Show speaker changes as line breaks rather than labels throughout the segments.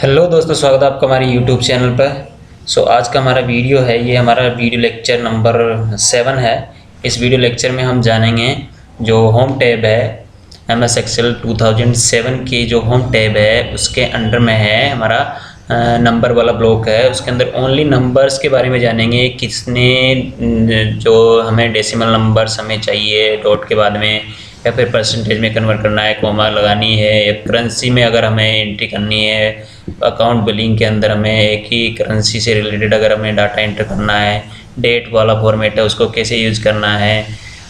Hello दोस्तों, स्वागत है आपका हमारे यूट्यूब चैनल पर। आज का हमारा वीडियो है, ये हमारा वीडियो लेक्चर नंबर 7 है। इस वीडियो लेक्चर में हम जानेंगे जो होम टैब है MS Excel 2007 की जो होम टैब है उसके अंडर में है हमारा नंबर वाला ब्लॉक है। उसके अंदर ओनली नंबर्स के बारे में जानेंगे, किसने जो हमें डेसिमल नंबर्स हमें चाहिए डॉट के बाद में, या फिर परसेंटेज में कन्वर्ट करना है, कॉमा लगानी है, या करेंसी में अगर हमें एंट्री करनी है, अकाउंट बिलिंग के अंदर हमें एक ही करेंसी से रिलेटेड अगर हमें डाटा एंटर करना है, डेट वाला फॉर्मेट है उसको कैसे यूज़ करना है,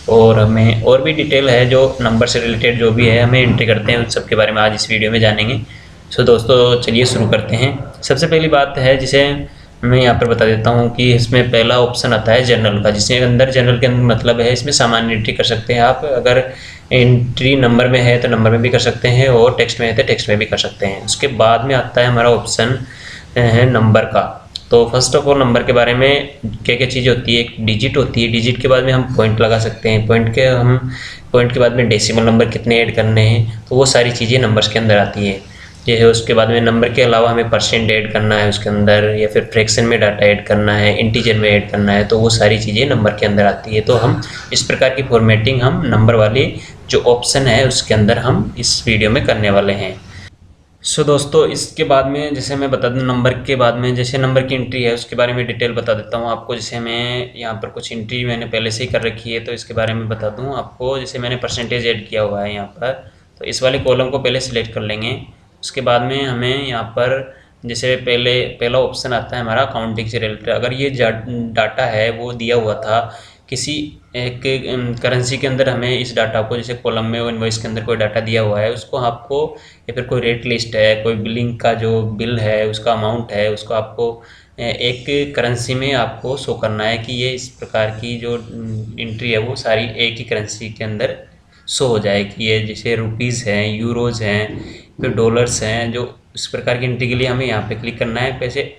और हमें और भी डिटेल है जो नंबर से रिलेटेड जो भी है हमें एंट्री करते हैं, उन सब के बारे में आज इस वीडियो में जानेंगे। दोस्तों चलिए शुरू करते हैं। सबसे पहली बात है जिसे मैं यहाँ पर बता देता हूँ कि इसमें पहला ऑप्शन आता है जनरल का, जिसके अंदर जनरल के अंदर मतलब है इसमें सामान्य एंट्री कर सकते हैं आप। अगर एंट्री नंबर में है तो नंबर में भी कर सकते हैं, और टेक्स्ट में है तो टेक्स्ट में भी कर सकते हैं। उसके बाद में आता है हमारा ऑप्शन है नंबर का। तो फर्स्ट ऑफ ऑल नंबर के बारे में क्या क्या चीज़ होती है, एक डिजिट होती है, डिजिट के बाद में हम पॉइंट लगा सकते हैं, पॉइंट के बाद में डेसिमल नंबर कितने ऐड करने हैं, तो वो सारी चीज़ें नंबर्स के अंदर आती है। ये है उसके बाद में नंबर के अलावा हमें परसेंट ऐड करना है उसके अंदर, या फिर फ्रैक्शन में डाटा ऐड करना है, इंटीजर में ऐड करना है, तो वो सारी चीज़ें नंबर के अंदर आती है। तो हम इस प्रकार की फॉर्मेटिंग हम नंबर वाली जो ऑप्शन है उसके अंदर हम इस वीडियो में करने वाले हैं। दोस्तों इसके बाद में जैसे मैं बता दूं, नंबर के बाद में जैसे नंबर की एंट्री है उसके बारे में डिटेल बता देता हूं आपको। जैसे मैं यहाँ पर कुछ एंट्री मैंने पहले से ही कर रखी है तो इसके बारे में बता दूं आपको। जैसे मैंने परसेंटेज ऐड किया हुआ है यहाँ पर, तो इस वाले कॉलम को पहले सिलेक्ट कर लेंगे। उसके बाद में हमें यहाँ पर जैसे पहला ऑप्शन आता है हमारा अकाउंटिंग से रिलेटेड। अगर ये डाटा है वो दिया हुआ था किसी एक करेंसी के अंदर, हमें इस डाटा को जैसे कॉलम में इनवॉइस के अंदर कोई डाटा दिया हुआ है उसको आपको, या फिर कोई रेट लिस्ट है, कोई बिलिंग का जो बिल है उसका अमाउंट है, उसको आपको एक करेंसी में आपको शो करना है कि ये इस प्रकार की जो एंट्री है वो सारी एक ही करेंसी के अंदर शो हो जाए कि ये जैसे रुपीज़ हैं, यूरोज़ हैं, फिर डॉलर्स हैं। जो इस प्रकार की एंट्री के लिए हमें यहाँ पे क्लिक करना है।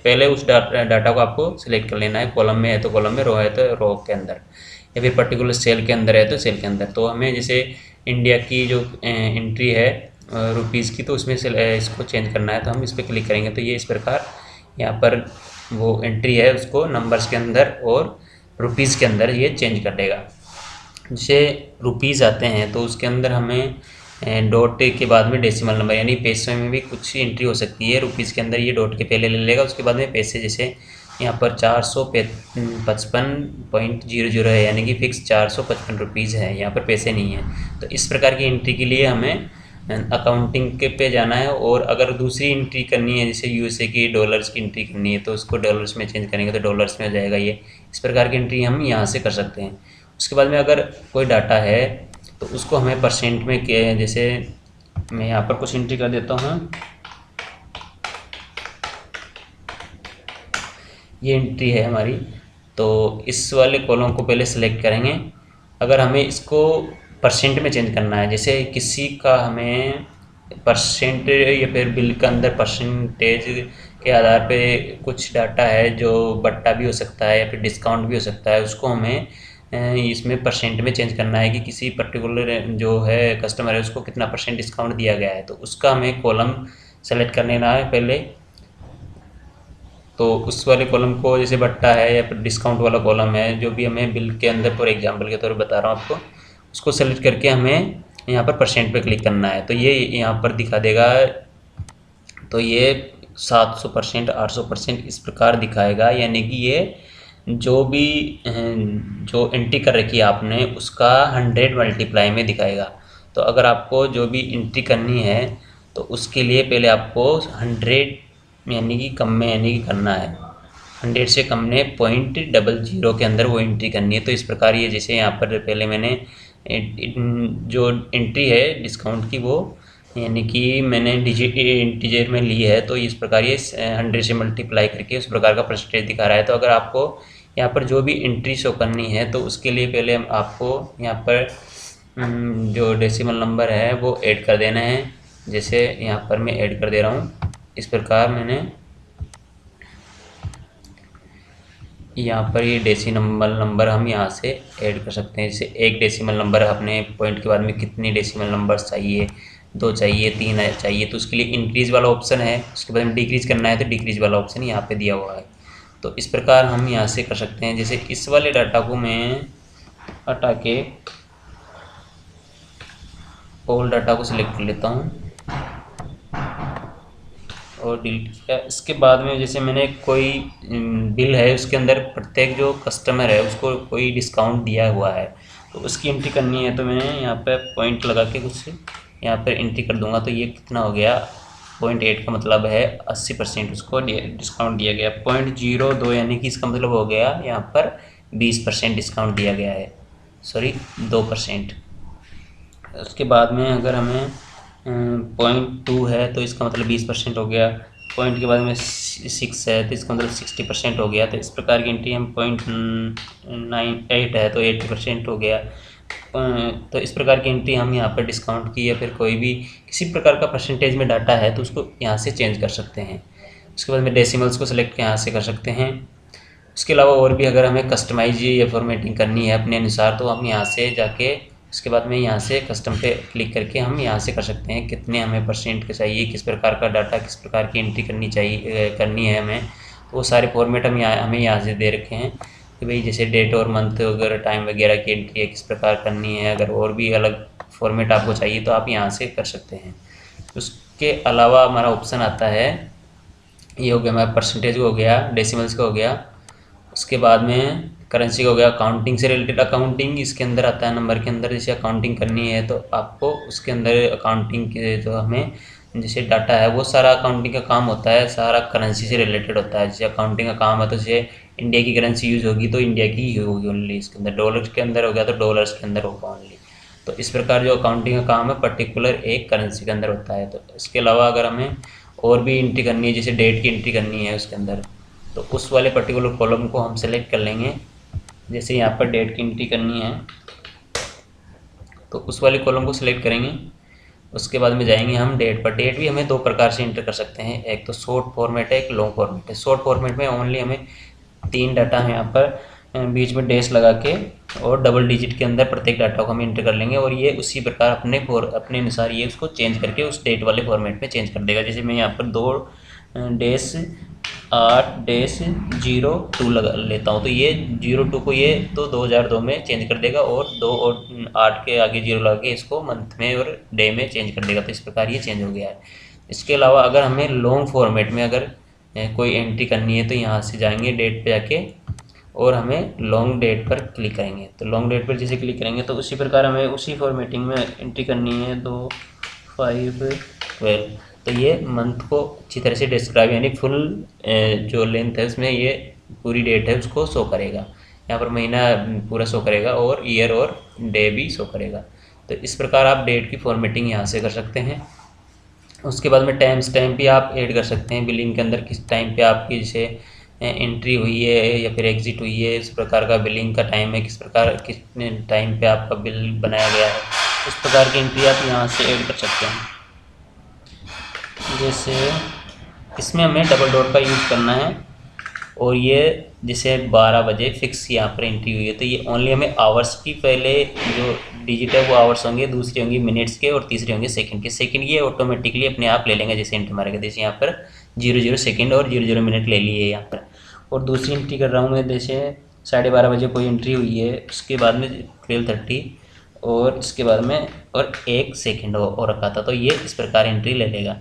पहले उस डाटा को आपको सिलेक्ट कर लेना है, कॉलम में है तो कॉलम में, रो है तो रो के अंदर, या फिर पर्टिकुलर सेल के अंदर है तो सेल के अंदर। तो हमें जैसे इंडिया की जो एंट्री है रुपीज़ की, तो उसमें से इसको चेंज करना है, तो हम इस पर क्लिक करेंगे तो ये इस प्रकार यहाँ पर वो एंट्री है उसको नंबर्स के अंदर और रुपीज़ के अंदर ये चेंज कर देगा। जैसे रुपीज़ आते हैं तो उसके अंदर हमें डॉट के बाद में डेसिमल नंबर यानी पैसे में भी कुछ एंट्री हो सकती है। रुपीज़ के अंदर ये डॉट के पहले ले लेगा, उसके बाद में पैसे, जैसे यहाँ पर 455.00 है, यानी कि फिक्स 455 रुपीज़ है, यहाँ पर पैसे नहीं है। तो इस प्रकार की एंट्री के लिए हमें अकाउंटिंग के पे जाना है। और अगर दूसरी एंट्री करनी है जैसे USA की डॉलर्स की एंट्री करनी है तो उसको डॉलर्स में चेंज करेंगे तो डॉलर्स में हो जाएगा ये। इस प्रकार की एंट्री हम यहाँ से कर सकते हैं। उसके बाद में अगर कोई डाटा है तो उसको हमें परसेंट में जैसे मैं यहाँ पर कुछ एंट्री कर देता हूँ। ये एंट्री है हमारी, तो इस वाले कॉलम को पहले सेलेक्ट करेंगे। अगर हमें इसको परसेंट में चेंज करना है, जैसे किसी का हमें परसेंट या फिर बिल के अंदर परसेंटेज के आधार पे कुछ डाटा है जो बट्टा भी हो सकता है या फिर डिस्काउंट भी हो सकता है, उसको हमें इसमें परसेंट में चेंज करना है कि किसी पर्टिकुलर जो है कस्टमर है उसको कितना परसेंट डिस्काउंट दिया गया है, तो उसका हमें कॉलम सेलेक्ट कर लेना है पहले। तो उस वाले कॉलम को जैसे बट्टा है या फिर डिस्काउंट वाला कॉलम है, जो भी हमें बिल के अंदर फॉर एग्जांपल के तौर पर बता रहा हूँ आपको, उसको सेलेक्ट करके हमें यहाँ पर परसेंट पे क्लिक करना है। तो ये यहाँ पर दिखा देगा, तो ये 700%, 800% इस प्रकार दिखाएगा, यानी कि ये जो भी जो एंट्री कर रखी है आपने उसका 100 मल्टीप्लाई में दिखाएगा। तो अगर आपको जो भी एंट्री करनी है तो उसके लिए पहले आपको 100 यानी कि कम में यानी कि करना है, 100 से कम ने 0.00 के अंदर वो एंट्री करनी है। तो इस प्रकार ये जैसे यहाँ पर पहले मैंने जो एंट्री है डिस्काउंट की वो यानी कि मैंने डिजिट इंटीजर में ली है, तो इस प्रकार ये 100 से मल्टीप्लाई करके उस प्रकार का परसेंटेज दिखा रहा है। तो अगर आपको यहाँ पर जो भी एंट्री शो करनी है तो उसके लिए पहले आपको यहाँ पर जो डेसिमल नंबर है वो ऐड कर देना है। जैसे यहाँ पर मैं ऐड कर दे रहा हूँ, इस प्रकार मैंने यहाँ पर ये डेसिमल नंबर हम यहाँ से ऐड कर सकते हैं। जैसे एक डेसिमल नंबर अपने पॉइंट के बाद में कितनी डेसिमल नंबर्स चाहिए, 2 चाहिए, 3 चाहिए, तो उसके लिए इंक्रीज़ वाला ऑप्शन है। उसके बाद में डिक्रीज़ करना है तो डिक्रीज़ वाला ऑप्शन यहाँ पे दिया हुआ है। तो इस प्रकार हम यहाँ से कर सकते हैं। जैसे इस वाले डाटा को मैं हटा के ऑल डाटा को सिलेक्ट कर लेता हूँ और डिलीट किया। इसके बाद में जैसे मैंने कोई बिल है, उसके अंदर प्रत्येक जो कस्टमर है उसको कोई डिस्काउंट दिया हुआ है, तो उसकी एंट्री करनी है। तो मैं यहाँ पे पॉइंट लगा के कुछ यहाँ पर एंट्री कर दूंगा। तो ये कितना हो गया, 0.8 का मतलब है 80% उसको डिस्काउंट दिया गया। 0.02 यानी कि इसका मतलब हो गया यहाँ पर 20% डिस्काउंट दिया गया है, सॉरी 2%। उसके बाद में अगर हमें 0.2 है तो इसका मतलब 20% हो गया। पॉइंट के बाद में 6 है तो इसका मतलब 60% हो गया। तो इस प्रकार की एंट्री हम 0.98 है तो 80% हो गया। तो इस प्रकार की एंट्री हम यहाँ पर डिस्काउंट की या फिर कोई भी किसी प्रकार का परसेंटेज में डाटा है तो उसको यहाँ से चेंज कर सकते हैं। उसके बाद में डेसिमल्स को सिलेक्ट यहाँ से कर सकते हैं। उसके अलावा और भी अगर हमें कस्टमाइज या फॉर्मेटिंग करनी है अपने अनुसार तो हम यहाँ से जाके उसके बाद में यहाँ से कस्टम पे क्लिक करके हम यहाँ से कर सकते हैं कितने हमें परसेंट के चाहिए, किस प्रकार का डाटा, किस प्रकार की एंट्री करनी है हमें। तो वो सारे फॉर्मेट हमें यहाँ से दे रखे हैं कि भाई जैसे डेट और मंथ वगैरह टाइम वगैरह की एंट्री है किस प्रकार करनी है। अगर और भी अलग फॉर्मेट आपको चाहिए तो आप यहाँ से कर सकते हैं। उसके अलावा हमारा ऑप्शन आता है, ये हो गया हमारा परसेंटेज हो गया, डेसिमल्स का हो गया। उसके बाद में करेंसी का हो गया। अकाउंटिंग से रिलेटेड, अकाउंटिंग इसके अंदर आता है नंबर के अंदर। जैसे अकाउंटिंग करनी है तो आपको उसके अंदर अकाउंटिंग के जो हमें जैसे डाटा है वो सारा अकाउंटिंग का काम होता है, सारा करेंसी से रिलेटेड होता है। जैसे अकाउंटिंग का काम है तो जैसे इंडिया की करेंसी यूज़ होगी तो इंडिया की ही होगी ओनली, इसके अंदर डॉलर के अंदर हो गया तो डॉलर्स के अंदर होगा ओनली। तो इस प्रकार जो अकाउंटिंग का काम है पर्टिकुलर एक करेंसी के अंदर होता है। तो इसके अलावा अगर हमें और भी एंट्री करनी है, जैसे डेट की एंट्री करनी है उसके अंदर, तो उस वाले पर्टिकुलर कॉलम को हम सेलेक्ट कर लेंगे। जैसे यहाँ पर डेट की एंट्री करनी है तो उस वाले कॉलम को सिलेक्ट करेंगे। उसके बाद में जाएंगे हम डेट पर। डेट भी हमें 2 प्रकार से एंटर कर सकते हैं, एक तो शॉर्ट फॉर्मेट है, एक लॉन्ग फॉर्मेट है। शॉर्ट फॉर्मेट में ओनली हमें 3 डाटा है, यहाँ पर बीच में डैश लगा के और डबल डिजिट के अंदर प्रत्येक डाटा को हम एंटर कर लेंगे और ये उसी प्रकार अपने अनुसार ये उसको चेंज करके उस डेट वाले फॉर्मेट में चेंज कर देगा। जैसे मैं यहाँ पर 2-8-02 लगा लेता हूँ तो ये 02 को ये तो 2002 में चेंज कर देगा और 2 और 8 के आगे 0 लगा के इसको मंथ में और डे में चेंज कर देगा। तो इस प्रकार ये चेंज हो गया है। इसके अलावा अगर हमें लॉन्ग फॉर्मेट में अगर कोई एंट्री करनी है तो यहाँ से जाएंगे डेट पे जाके और हमें लॉन्ग डेट पर क्लिक करेंगे। तो लॉन्ग डेट पर जैसे क्लिक करेंगे तो उसी प्रकार हमें उसी फॉर्मेटिंग में एंट्री करनी है 2-5-12। तो ये मंथ को अच्छी तरह से डिस्क्राइब यानी फुल जो लेंथ है उसमें ये पूरी डेट है उसको शो करेगा। यहाँ पर महीना पूरा शो करेगा और ईयर और डे भी शो करेगा। तो इस प्रकार आप डेट की फॉर्मेटिंग यहाँ से कर सकते हैं। उसके बाद में टाइम भी आप ऐड कर सकते हैं बिलिंग के अंदर, किस टाइम पे आपकी जैसे एंट्री हुई है या फिर एग्जिट हुई है, इस प्रकार का बिलिंग का टाइम है, कितने टाइम पे आपका बिल बनाया गया है, इस प्रकार की एंट्री आप यहाँ से ऐड कर सकते हैं। जैसे इसमें हमें डबल डॉट का यूज़ करना है और ये जैसे 12 बजे फिक्स यहाँ पर एंट्री हुई है तो ये ओनली हमें आवर्स की पहले जो डिजिट है वो आवर्स होंगे, दूसरे होंगे मिनट्स के और तीसरे होंगे सेकंड के। सेकंड ये ऑटोमेटिकली अपने आप ले लेंगे जैसे एंट्री मारेगा। जैसे यहाँ पर 00 सेकंड और 00 मिनट ले लिए यहाँ पर। और दूसरी एंट्री कर रहा हूँ मैं, जैसे 12:30 बजे कोई एंट्री हुई है, उसके बाद में 12:30 और इसके बाद में और 1 सेकेंड और रखा था तो ये इस प्रकार एंट्री ले लेगा।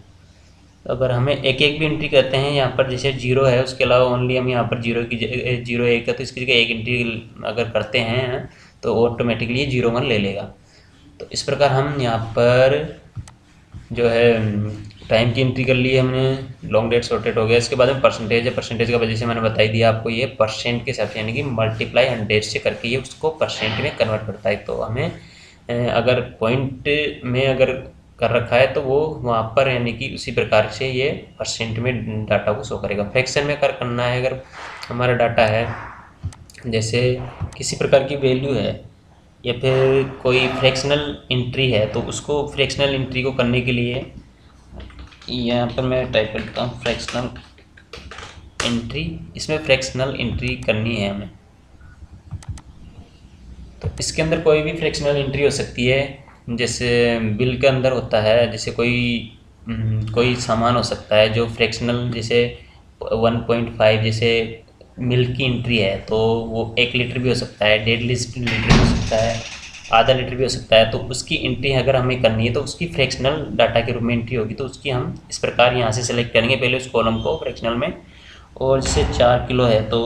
अगर हमें एक भी एंट्री करते हैं यहाँ पर जैसे 0 है उसके अलावा ओनली हम यहाँ पर 0-1 है तो इसकी जगह एक एंट्री अगर करते हैं तो ऑटोमेटिकली ये 0-1 ले लेगा। तो इस प्रकार हम यहाँ पर जो है टाइम की एंट्री कर ली है हमने, लॉन्ग डेट शॉर्ट डेट हो गया। इसके बाद में परसेंटेज है, परसेंटेज का वजह से मैंने बताई दिया आपको, ये परसेंट के हिसाब से यानी कि मल्टीप्लाई 100 से करके ये उसको परसेंट में कन्वर्ट करता है। तो हमें अगर पॉइंट में अगर कर रखा है तो वो वहाँ पर यानी कि उसी प्रकार से ये परसेंट में डाटा को शो करेगा। फ्रैक्शन में करना है, अगर हमारा डाटा है जैसे किसी प्रकार की वैल्यू है या फिर कोई फ्रैक्शनल एंट्री है तो उसको फ्रैक्शनल एंट्री को करने के लिए यहाँ पर मैं टाइप करता हूँ फ्रैक्शनल एंट्री। इसमें फ्रैक्शनल एंट्री करनी है हमें तो इसके अंदर कोई भी फ्रैक्शनल एंट्री हो सकती है। जैसे बिल के अंदर होता है, जैसे कोई सामान हो सकता है जो फ्रैक्शनल, जैसे 1.5 जैसे मिल्क की एंट्री है तो वो 1 लीटर भी हो सकता है, 1.5 लीटर भी हो सकता है, आधा लीटर भी हो सकता है। तो उसकी एंट्री अगर हमें करनी है तो उसकी फ्रैक्शनल डाटा के रूप में एंट्री होगी, तो उसकी हम इस प्रकार यहाँ से सेलेक्ट करेंगे पहले उस कॉलम को फ्रैक्शनल में। और जैसे 4 किलो है तो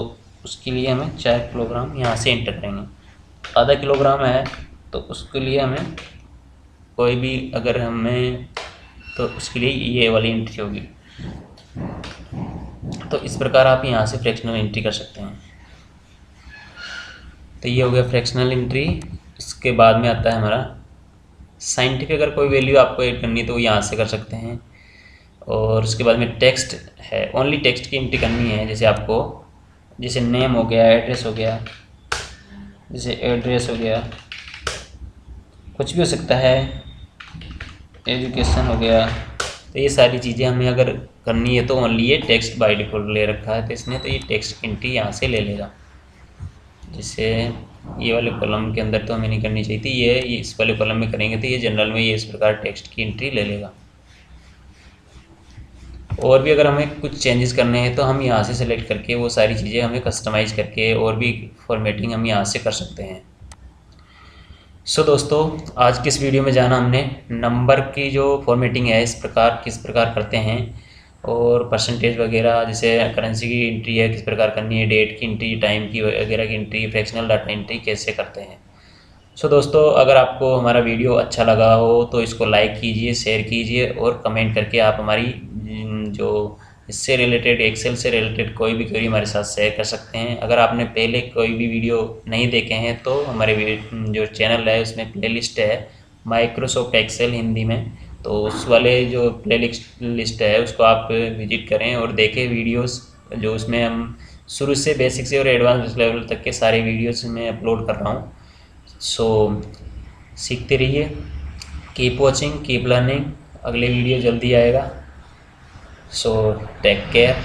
उसके लिए हमें 4 किलोग्राम यहाँ से एंटर करेंगे। आधा किलोग्राम है तो उसके लिए हमें कोई भी अगर हमें, तो उसके लिए ये वाली एंट्री होगी। तो इस प्रकार आप यहाँ से फ्रैक्शनल एंट्री कर सकते हैं। तो ये हो गया फ्रैक्शनल एंट्री। इसके बाद में आता है हमारा साइंटिफिक, अगर कोई वैल्यू आपको ऐड करनी है तो यहाँ से कर सकते हैं। और उसके बाद में टेक्स्ट है, ओनली टेक्स्ट की एंट्री करनी है। जैसे आपको, जैसे नेम हो गया, एड्रेस हो गया, जैसे एड्रेस हो गया, कुछ भी हो सकता है, एजुकेशन हो गया। तो ये सारी चीज़ें हमें अगर करनी है तो ओनली ये टेक्स्ट बाय डिफ़ॉल्ट ले रखा है तो इसने, तो ये टेक्स्ट एंट्री यहाँ से ले लेगा। जैसे ये वाले कॉलम के अंदर तो हमें नहीं करनी चाहिए थी, ये इस वाले कॉलम में करेंगे तो ये जनरल में ये इस प्रकार टेक्स्ट की एंट्री ले लेगा। और भी अगर हमें कुछ चेंजेस करने हैं तो हम यहाँ से सेलेक्ट करके वो सारी चीज़ें हमें कस्टमाइज़ करके और भी फॉर्मेटिंग हम यहाँ से कर सकते हैं। सो दोस्तों, आज की इस वीडियो में जाना हमने नंबर की जो फॉर्मेटिंग है किस प्रकार करते हैं, और परसेंटेज वगैरह, जैसे करेंसी की एंट्री है किस प्रकार करनी है, डेट की एंट्री, टाइम की वगैरह की एंट्री, फ्रैक्शनल डाटा एंट्री कैसे करते हैं। सो दोस्तों, अगर आपको हमारा वीडियो अच्छा लगा हो तो इसको लाइक कीजिए, शेयर कीजिए और कमेंट करके आप हमारी जो इससे रिलेटेड, एक्सेल से रिलेटेड कोई भी क्वेरी हमारे साथ शेयर कर सकते हैं। अगर आपने पहले कोई भी वीडियो नहीं देखे हैं तो हमारे जो चैनल है उसमें प्लेलिस्ट है माइक्रोसॉफ्ट एक्सेल हिंदी में, तो उस वाले जो प्ले लिस्ट है उसको आप विजिट करें और देखें वीडियोस, जो उसमें हम शुरू से बेसिक से और एडवांस लेवल तक के सारे वीडियोस में अपलोड कर रहा हूँ। सो सीखते रहिए, कीप वॉचिंग, कीप लर्निंग। अगले वीडियो जल्दी आएगा। So take care.